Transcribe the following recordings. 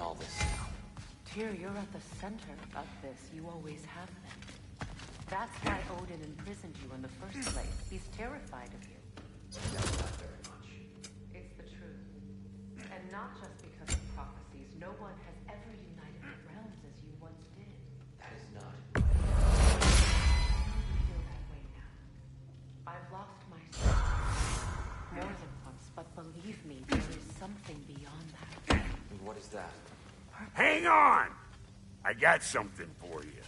all this now? Tyr, you're at the center of this. You always have been. That's why Odin imprisoned you in the first place. He's terrified of you. No, not very much. It's the truth. And not just because of prophecies. No one has ever united the realms as you once did. That is not. You feel that way now. I've lost my son. More than once, but believe me, there is something beyond that. And what is that? Hang on! I got something for you.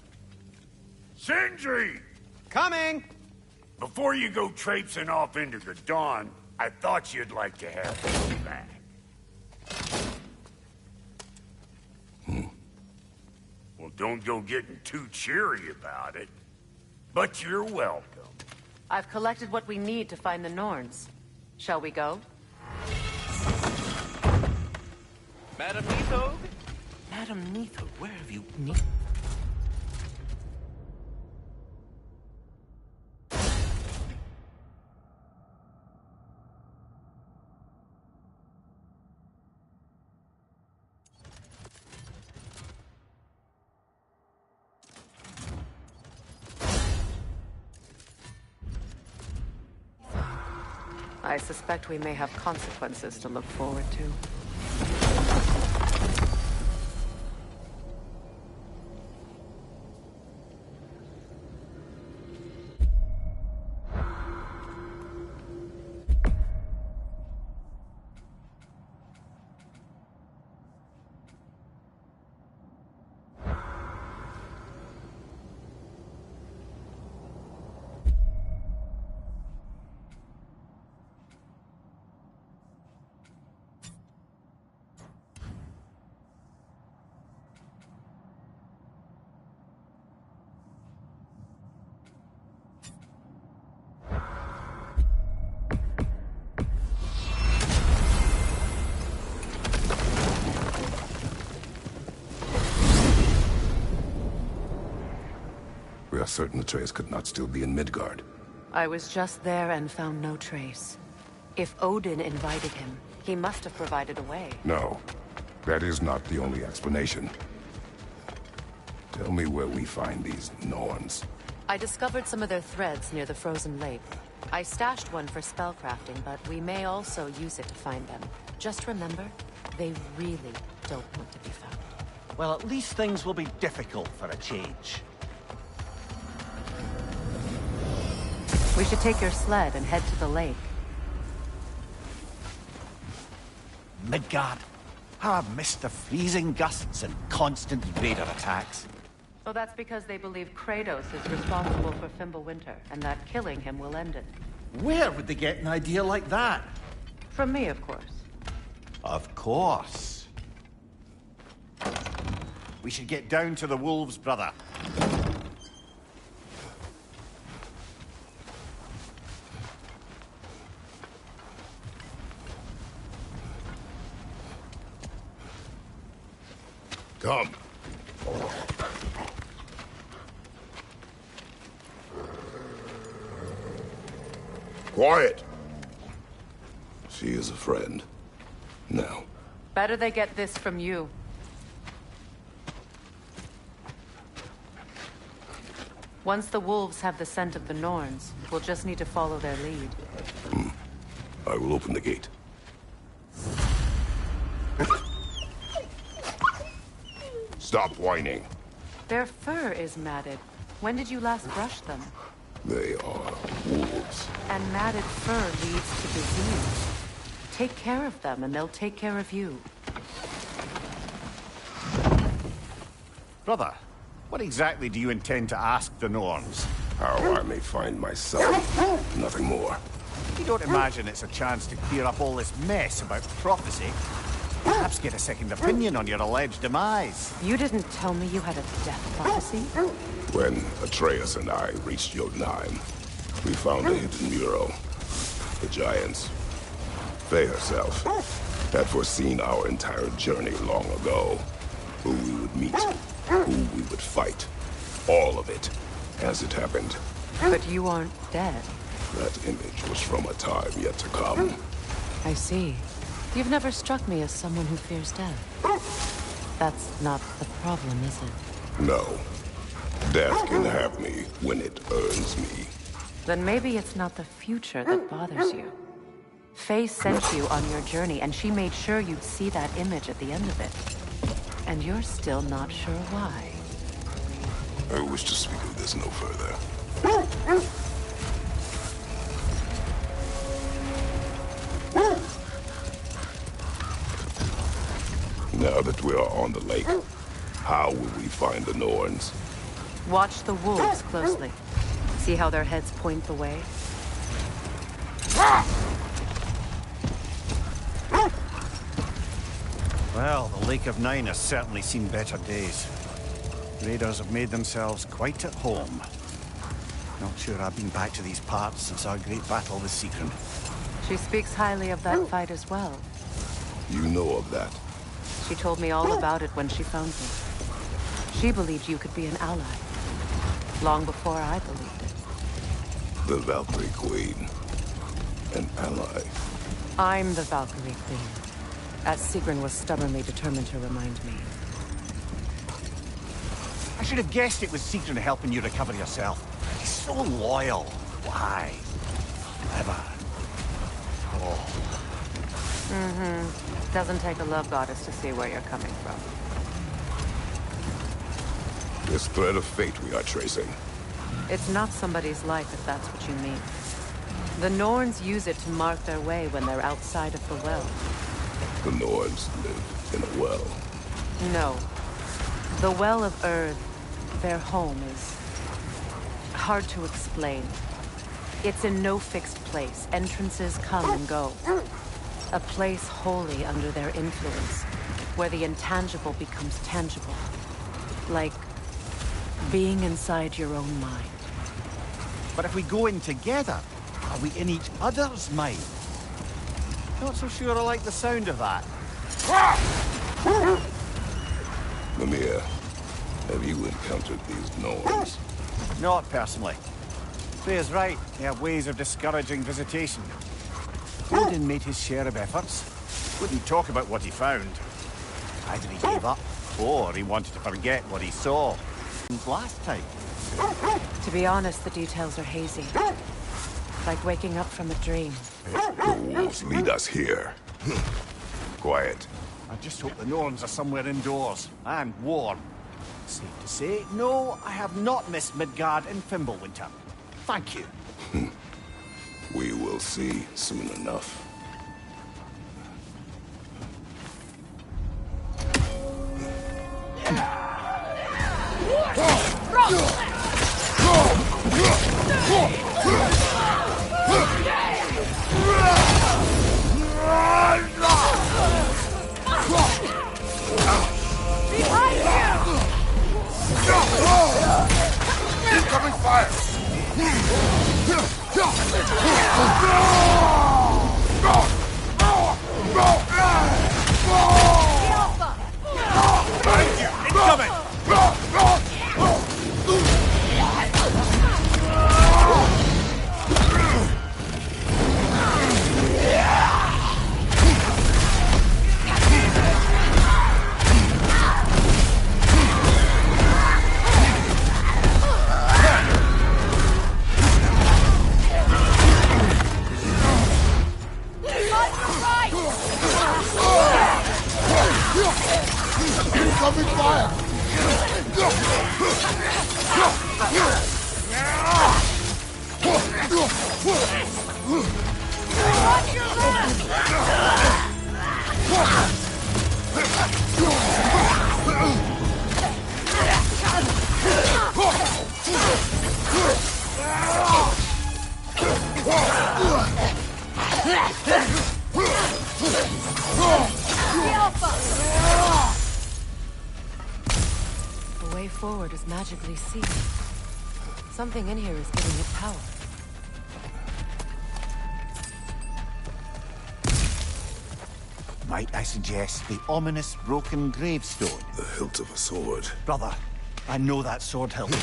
Sindri! Coming! Before you go traipsing off into the dawn, I thought you'd like to have this back. Well, don't go getting too cheery about it. But you're welcome. I've collected what we need to find the Norns. Shall we go? Madam Neathog? Madam Neathog, where have you... I suspect we may have consequences to look forward to. We are certain Atreus could not still be in Midgard. I was just there and found no trace. If Odin invited him, he must have provided a way. No, that is not the only explanation. Tell me where we find these Norns. I discovered some of their threads near the frozen lake. I stashed one for spellcrafting, but we may also use it to find them. Just remember, they really don't want to be found. Well, at least things will be difficult for a change. We should take your sled and head to the lake. Midgard. How I've missed the freezing gusts and constant raider attacks. Oh, that's because they believe Kratos is responsible for Fimbulwinter, and that killing him will end it. Where would they get an idea like that? From me, of course. Of course. We should get down to the wolves, brother. Come. Quiet. She is a friend. Now. Better they get this from you. Once the wolves have the scent of the Norns, we'll just need to follow their lead. I will open the gate. Stop whining. Their fur is matted. When did you last brush them? They are wolves. And matted fur leads to disease. Take care of them, and they'll take care of you. Brother, what exactly do you intend to ask the Norns? How I may find myself. Nothing more. You don't imagine it's a chance to clear up all this mess about prophecy? Perhaps get a second opinion on your alleged demise. You didn't tell me you had a death prophecy? When Atreus and I reached Jotunheim, we found a hidden mural. The giants, Faye herself, had foreseen our entire journey long ago. Who we would meet, who we would fight. All of it, as it happened. But you aren't dead. That image was from a time yet to come. I see. You've never struck me as someone who fears death. That's not the problem, is it? No. Death can have me when it earns me. Then maybe it's not the future that bothers you. Faye sent you on your journey, and she made sure you'd see that image at the end of it. And you're still not sure why. I wish to speak of this no further. Now that we are on the lake, how will we find the Norns? Watch the wolves closely. See how their heads point the way? Well, the Lake of Nine has certainly seen better days. Raiders have made themselves quite at home. Not sure I've been back to these parts since our great battle with Sigrun. She speaks highly of that fight as well. You know of that? She told me all about it when she found me. She believed you could be an ally. Long before I believed it. The Valkyrie Queen. An ally. I'm the Valkyrie Queen. As Sigrun was stubbornly determined to remind me. I should have guessed it was Sigrun helping you recover yourself. He's so loyal. Why? Never. Oh. Doesn't take a love goddess to see where you're coming from. This thread of fate we are tracing. It's not somebody's life if that's what you mean. The Norns use it to mark their way when they're outside of the well. The Norns live in a well. No. The Well of Earth, their home, is hard to explain. It's in no fixed place. Entrances come and go. A place wholly under their influence, where the intangible becomes tangible. Like being inside your own mind. But if we go in together, are we in each other's mind? Not so sure I like the sound of that. Mimir, have you encountered these Norns? Not personally. Freya's right. They have ways of discouraging visitation. Odin made his share of efforts. Wouldn't talk about what he found. Either he gave up, or he wanted to forget what he saw last time. To be honest, the details are hazy. Like waking up from a dream. The wolves lead us here. Quiet. I just hope the Norns are somewhere indoors, and warm. Safe to say, no, I have not missed Midgard in Fimbulwinter. Thank you. We will see soon enough. Incoming fire! Incoming! Incoming fire! The way forward is magically sealed. Something in here is giving it power. Might I suggest the ominous broken gravestone? The hilt of a sword. Brother, I know that sword hilt.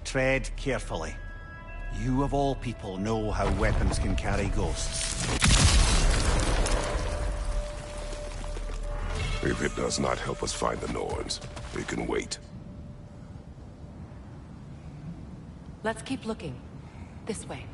Tread carefully. You of all people know how weapons can carry ghosts. If it does not help us find the Norns, it can wait. Let's keep looking. This way.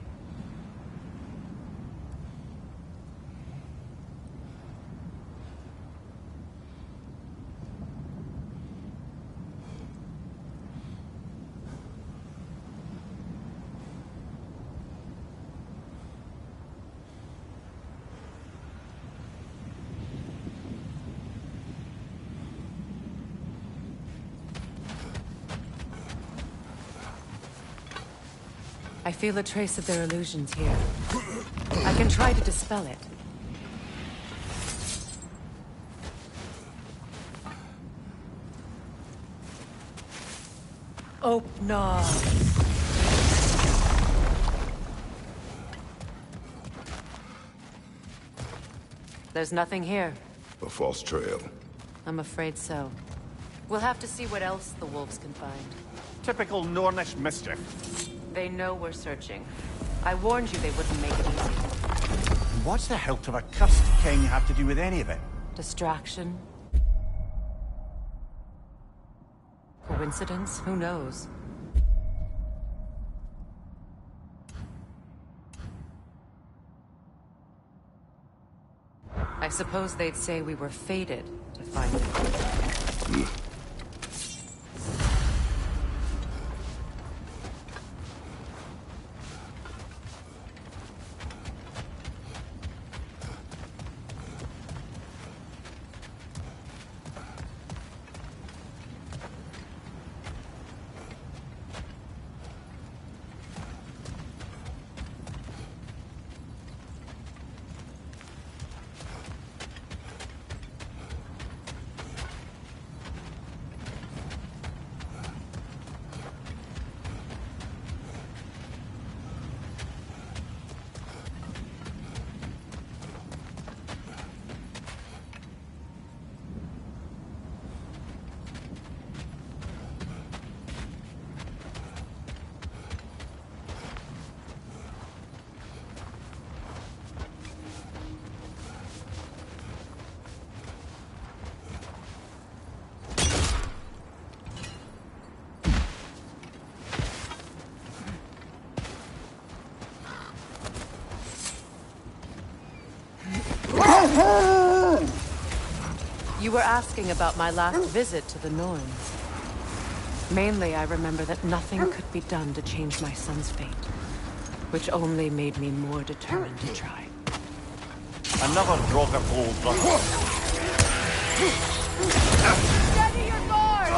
I feel a trace of their illusions here. I can try to dispel it. Oh, no. There's nothing here. A false trail. I'm afraid so. We'll have to see what else the wolves can find. Typical Nornish mischief. They know we're searching. I warned you they wouldn't make it easy. What's the hilt of a cursed king have to do with any of it? Distraction? Coincidence? Who knows? I suppose they'd say we were fated to find it. You were asking about my last visit to the Norns. Mainly, I remember that nothing could be done to change my son's fate, which only made me more determined to try. Another drop of old brother. Steady your guard!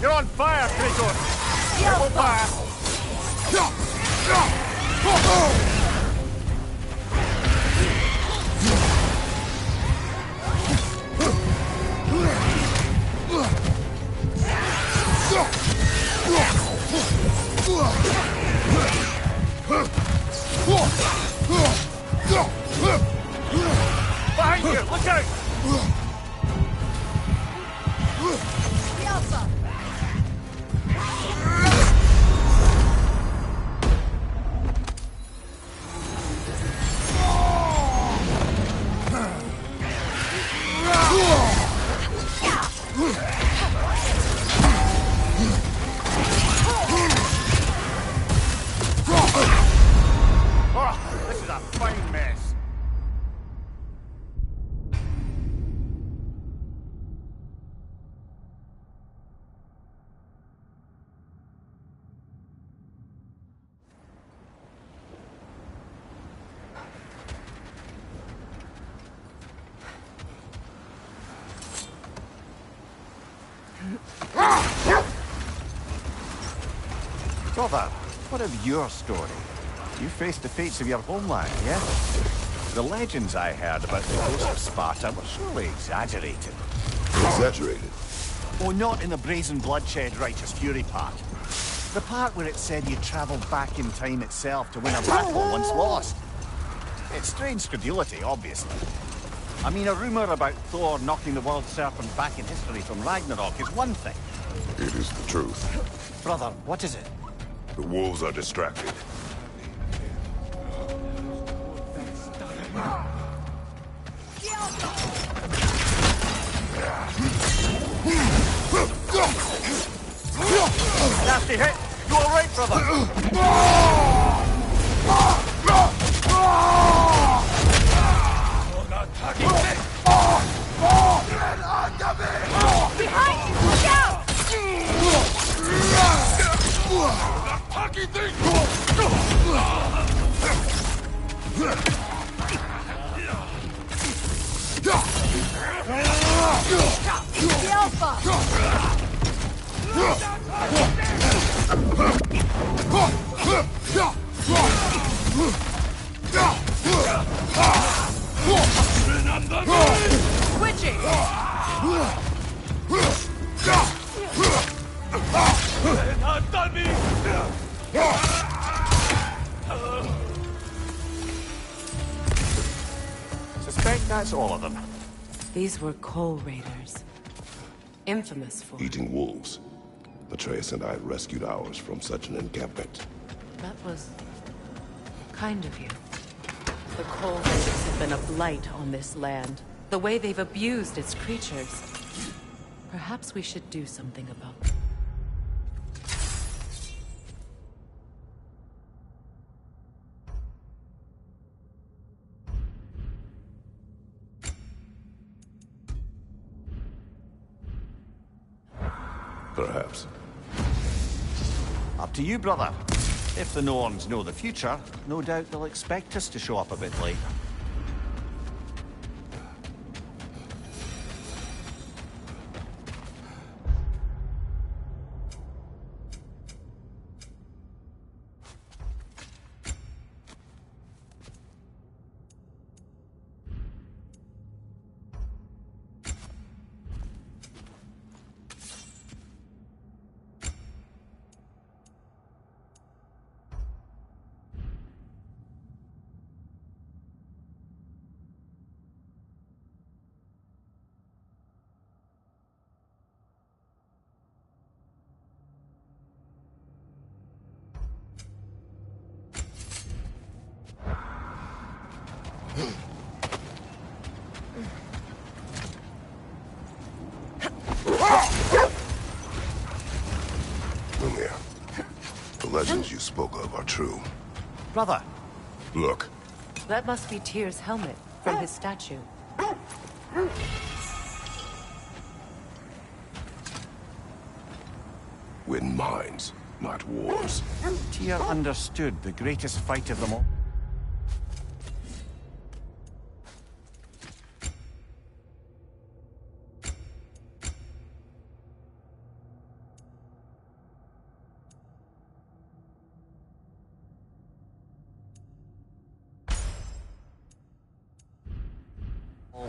You're on fire, Kratos! Triple fire! Behind you! Look out! Oh, this is a fine mess. Brother, what of your story? You faced the fates of your homeland, yeah? The legends I heard about the ghost of Sparta were surely exaggerated. Exaggerated? Oh, not in the brazen bloodshed righteous fury part. The part where it said you travelled back in time itself to win a battle once lost. It's strange credulity, obviously. I mean, a rumour about Thor knocking the world serpent back in history from Ragnarok is one thing. It is the truth. Brother, what is it? The wolves are distracted. Nasty hit! You alright, brother? Behind you! Look out! The Alpha! Switching! Suspect that's all of them. These were coal raiders. Infamous for... Eating wolves. Atreus and I rescued ours from such an encampment. That was... kind of you. The coal raiders have been a blight on this land. The way they've abused its creatures. Perhaps we should do something about it. Perhaps. Up to you, brother. If the Norns know the future, no doubt they'll expect us to show up a bit late. Mimir, the legends you spoke of are true. Brother, Look, That must be Tyr's helmet from his statue. win minds, not wars. Tyr understood the greatest fight of them all.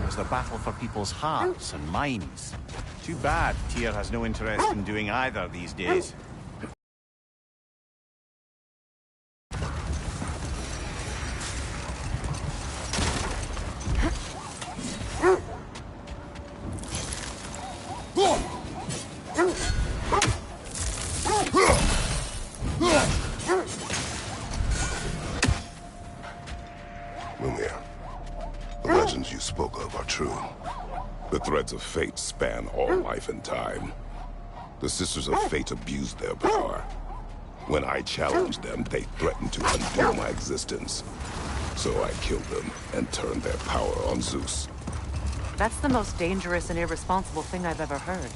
Was the battle for people's hearts and minds. Too bad Tyr has no interest in doing either these days. Mimir, the legends you spoke of are true. The threads of fate span all life and time. The Sisters of Fate abused their power. When I challenged them, they threatened to undo my existence. So I killed them and turned their power on Zeus. That's the most dangerous and irresponsible thing I've ever heard.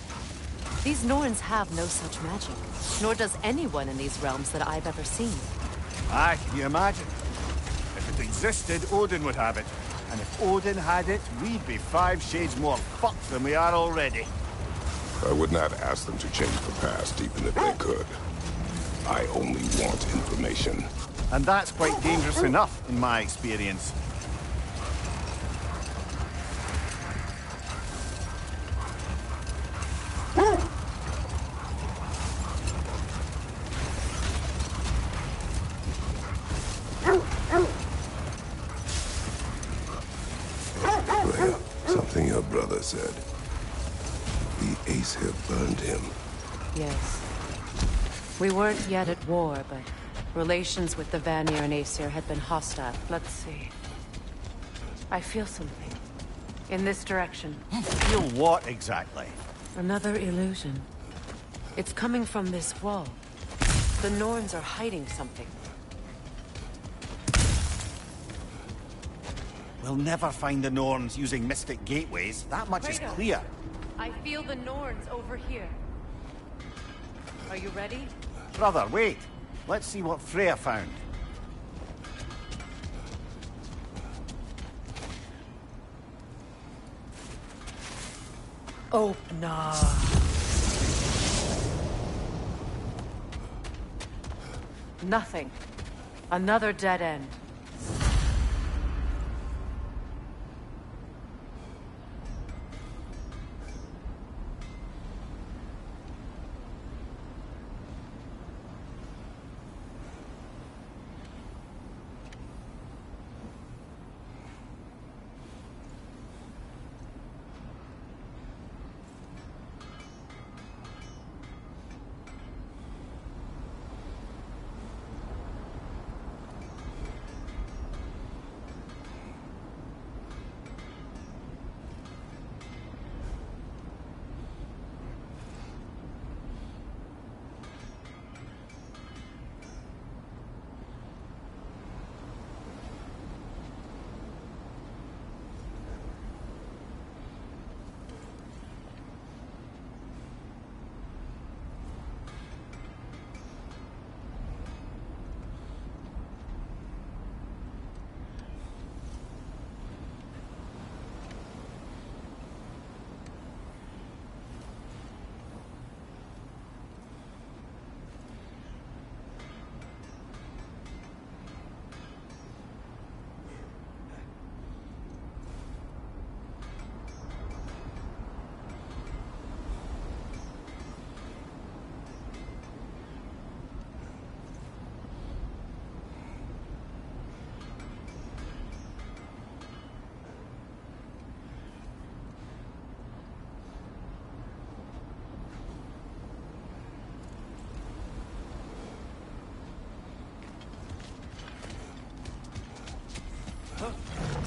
These Norns have no such magic, nor does anyone in these realms that I've ever seen. Aye, can you imagine? If it existed, Odin would have it. And if Odin had it, we'd be 5 shades more fucked than we are already. I would not ask them to change the past, even if they could. I only want information. And that's quite dangerous enough, in my experience. said. The Aesir burned him. Yes. We weren't yet at war, but relations with the Vanir and Aesir had been hostile. Let's see. I feel something. In this direction. Feel what exactly? Another illusion. It's coming from this wall. The Norns are hiding something. We'll never find the Norns using mystic gateways. That much is Kratos. clear. I feel the Norns over here. Are you ready? Brother, wait. Let's see what Freya found. Opener. Nothing. Another dead end.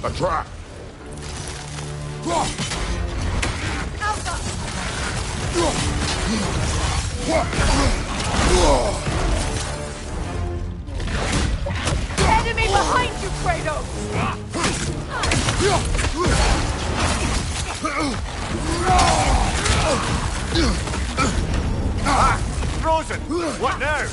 A trap! Enemy behind you, Kratos! Frozen! What now?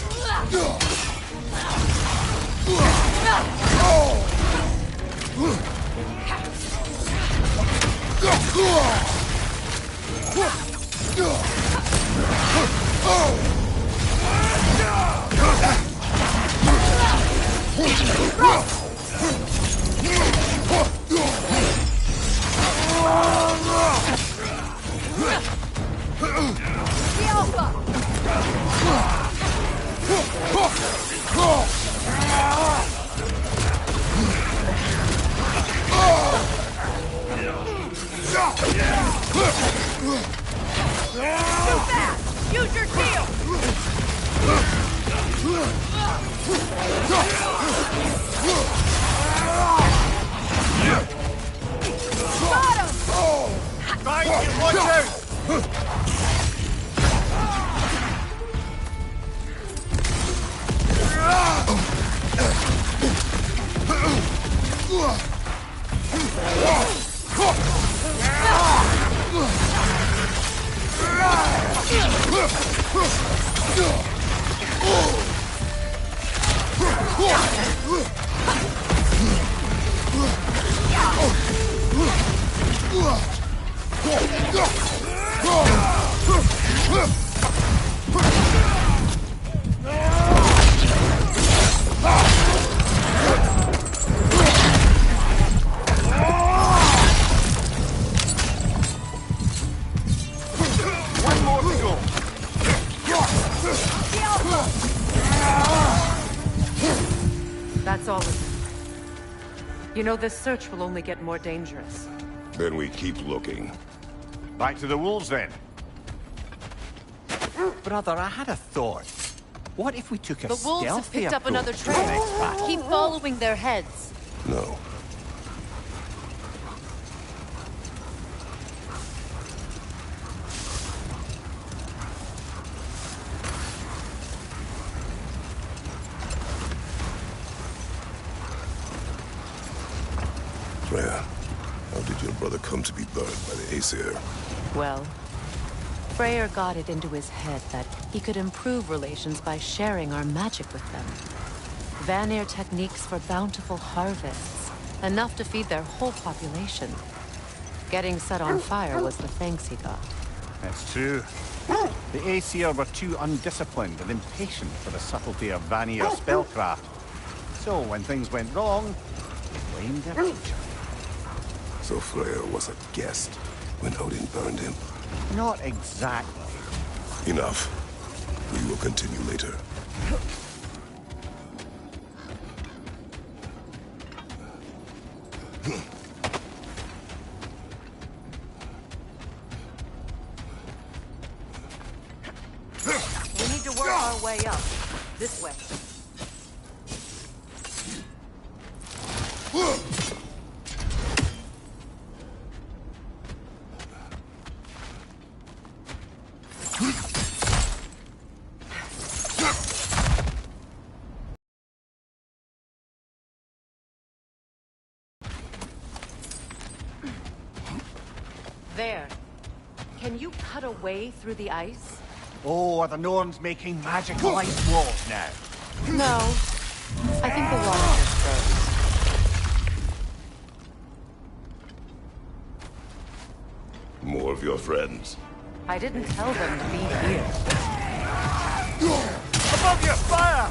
Too fast! Use your shield! Got him! Right, you watch out! One more to go. That's all of them. You know, this search will only get more dangerous. Then we keep looking. Back to the wolves, then. Brother, I had a thought. What if we took a The wolves have stealthy picked up another approach to the trail. next battle? Keep following their heads. No. Freya, how did your brother come to be burned by the Aesir? Well, Freyr got it into his head that he could improve relations by sharing our magic with them. Vanir techniques for bountiful harvests, enough to feed their whole population. Getting set on fire was the thanks he got. That's true. The Aesir were too undisciplined and impatient for the subtlety of Vanir spellcraft. So when things went wrong, they blamed their teacher. So Freya was a guest when Odin burned him? Not exactly. Enough. We will continue later. We need to work our way up. This way. There. Can you cut a way through the ice? Oh, are the Norns making magical ice walls now? No. I think the water just froze. More of your friends. I didn't tell them to be here. Above you, fire!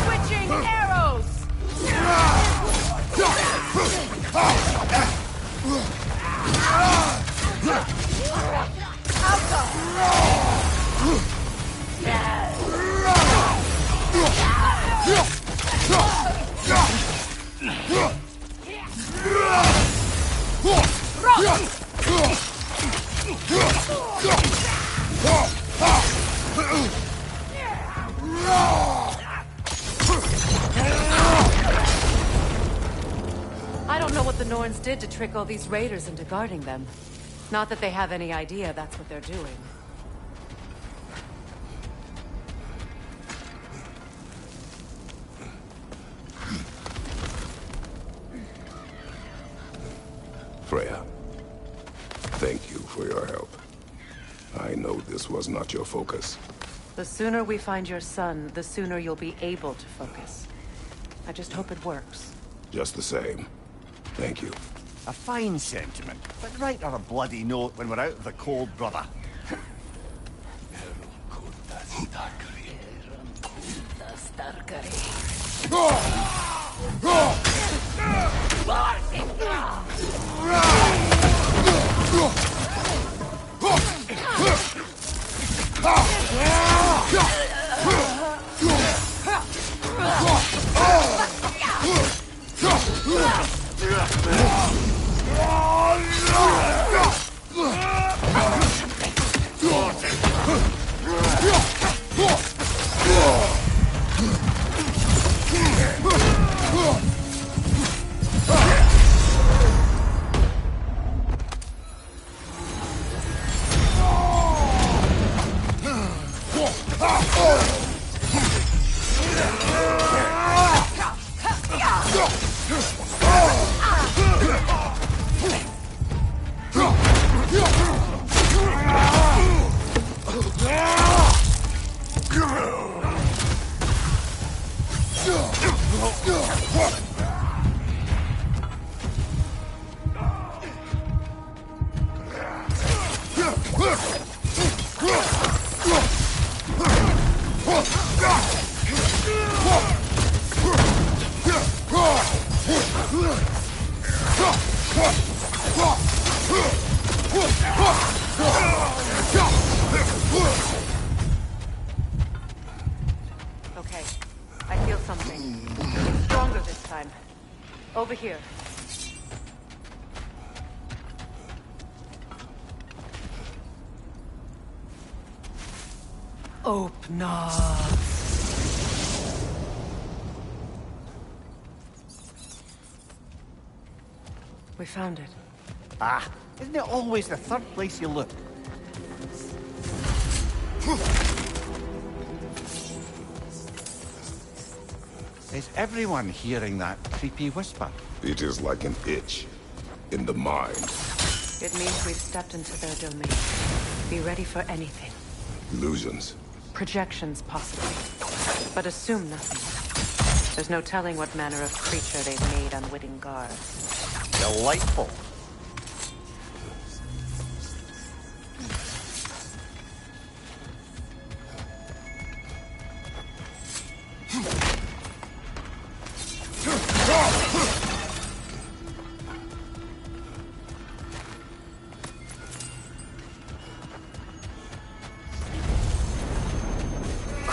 Switching arrows! I don't know what the Norns did to trick all these raiders into guarding them. Not that they have any idea that's what they're doing. Freya, thank you for your help. I know this was not your focus. The sooner we find your son, the sooner you'll be able to focus. I just hope it works. Just the same. Thank you. A fine sentiment, but write her a bloody note when we're out of the cold, brother. Over here. Open up. We found it. Ah, isn't it always the third place you look? Is everyone hearing that creepy whisper? It is like an itch in the mind. It means we've stepped into their domain. Be ready for anything. Illusions. Projections, possibly. But assume nothing. There's no telling what manner of creature they've made unwitting guards. Delightful.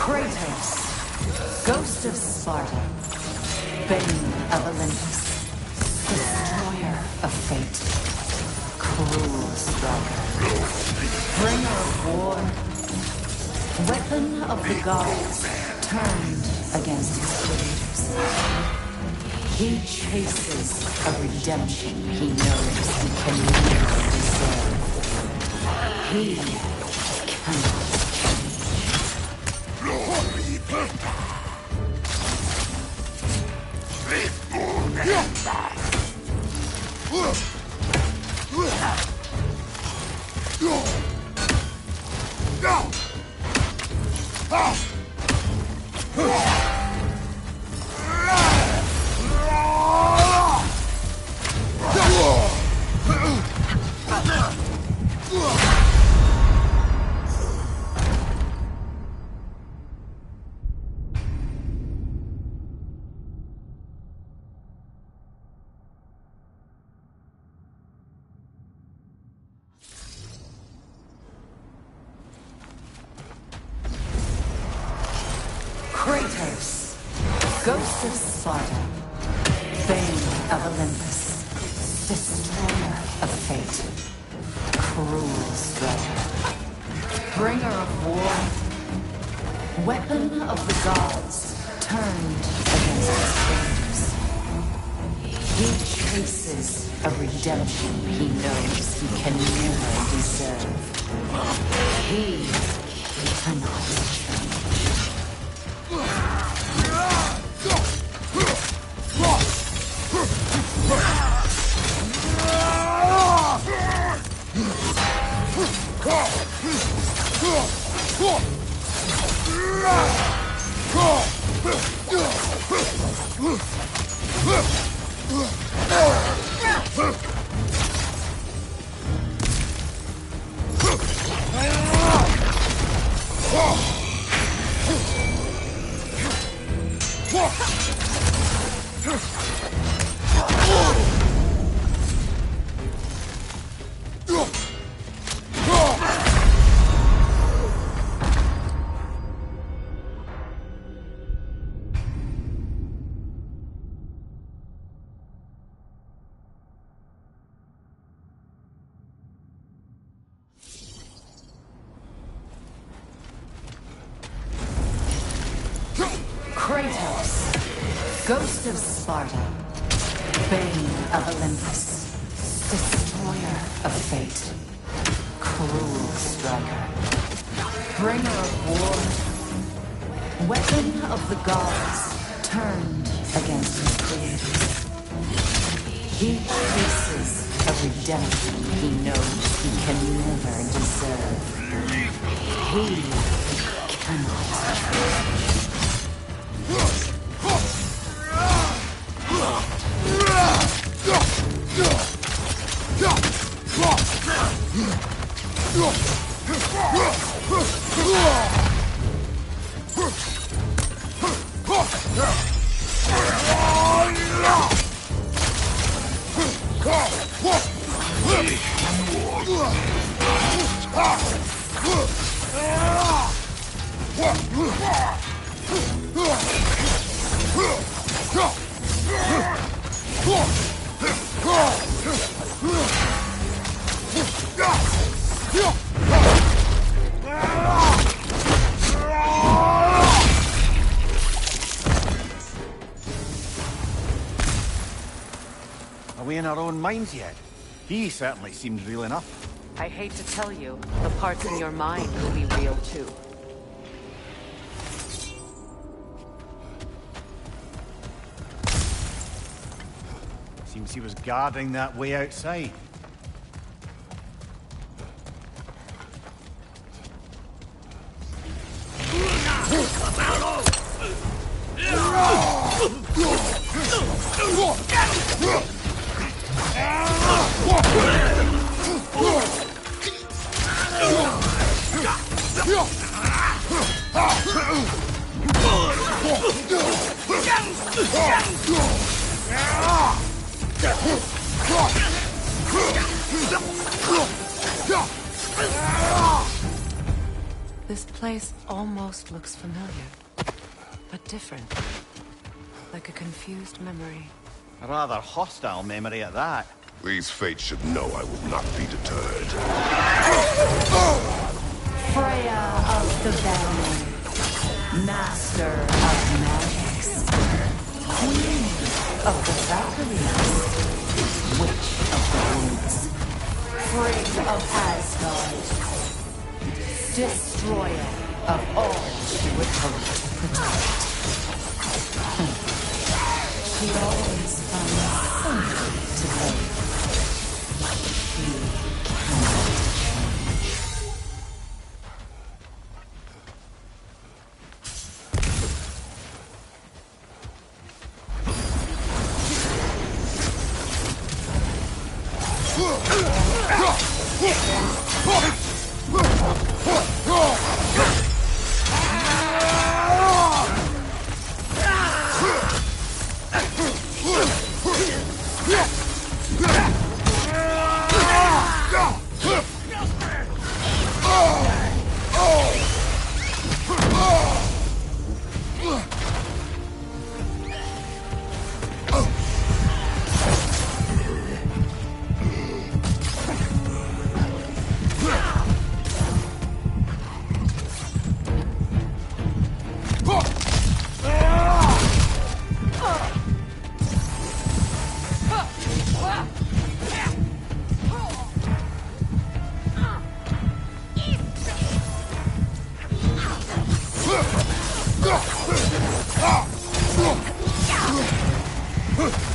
Kratos, Ghost of Sparta, Bane of Olympus, Destroyer of Fate, Cruel Striker, Bringer of War, Weapon of the Gods, turned against his creators. He chases a redemption he knows he can never deserve. He cannot. Kratos, Ghost of Sparta, Bane of Olympus, Destroyer of Fate, Cruel Striker, Bringer of War, Weapon of the Gods, turned against his creators. He chases a redemption he knows he can never deserve. He cannot change. Kratos, Ghost of Sparta, Bane of Olympus, Destroyer of Fate, Cruel Striker, Bringer of War, Weapon of the Gods, turned against his creators. He chases a redemption he knows he can never deserve. He cannot change. Ah! our own minds yet. He certainly seems real enough. I hate to tell you, the parts in your mind will be real too. Seems he was guarding that way outside. This place almost looks familiar, but different. Like a confused memory. A rather hostile memory at that. These fates should know I will not be deterred. Freya of the Valley, Master of Magics, Queen of the Valkyries, Witch of the Woods, Frigg of Asgard, Destroyer of all she would hope to protect. She always finds something to hate. She cannot change. Huh!